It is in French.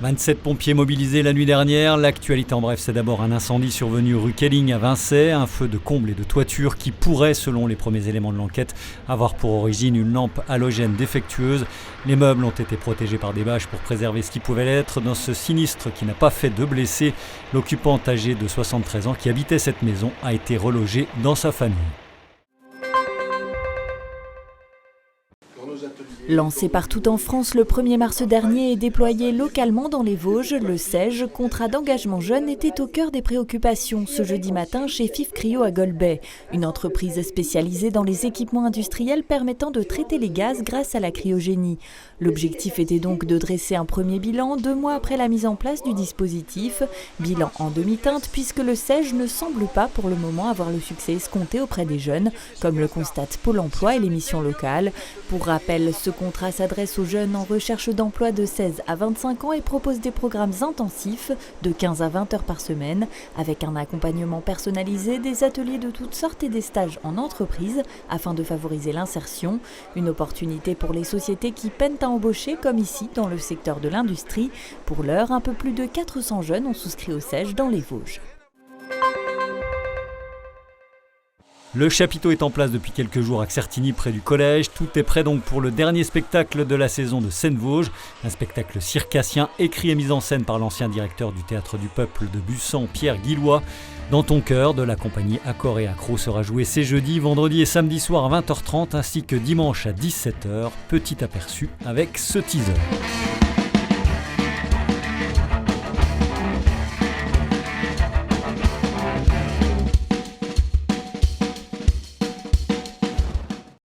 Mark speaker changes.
Speaker 1: 27 pompiers mobilisés la nuit dernière. L'actualité en bref, c'est d'abord un incendie survenu rue Kelling à Vinçay. Un feu de comble et de toiture qui pourrait, selon les premiers éléments de l'enquête, avoir pour origine une lampe halogène défectueuse. Les meubles ont été protégés par des bâches pour préserver ce qui pouvait l'être. Dans ce sinistre qui n'a pas fait de blessés, l'occupante âgée de 73 ans qui habitait cette maison a été relogée dans sa famille.
Speaker 2: Lancé partout en France le 1er mars dernier et déployé localement dans les Vosges, le CEJ, contrat d'engagement jeune, était au cœur des préoccupations ce jeudi matin chez FIF Cryo à Golbey, une entreprise spécialisée dans les équipements industriels permettant de traiter les gaz grâce à la cryogénie. L'objectif était donc de dresser un premier bilan 2 mois après la mise en place du dispositif. Bilan en demi-teinte puisque le CEJ ne semble pas pour le moment avoir le succès escompté auprès des jeunes, comme le constate Pôle emploi et les missions locales. Pour rappel, ce contrat s'adresse aux jeunes en recherche d'emploi de 16 à 25 ans et propose des programmes intensifs de 15 à 20 heures par semaine, avec un accompagnement personnalisé, des ateliers de toutes sortes et des stages en entreprise afin de favoriser l'insertion. Une opportunité pour les sociétés qui peinent à embaucher, comme ici dans le secteur de l'industrie. Pour l'heure, un peu plus de 400 jeunes ont souscrit au CEJ dans les Vosges.
Speaker 1: Le chapiteau est en place depuis quelques jours à Certigny, près du collège. Tout est prêt donc pour le dernier spectacle de la saison de Seine-Vosges. Un spectacle circassien, écrit et mis en scène par l'ancien directeur du Théâtre du Peuple de Bussan, Pierre Guillois. Dans ton cœur, de la compagnie Accor et Accro sera joué ces jeudis, vendredi et samedi soir à 20h30 ainsi que dimanche à 17h. Petit aperçu avec ce teaser.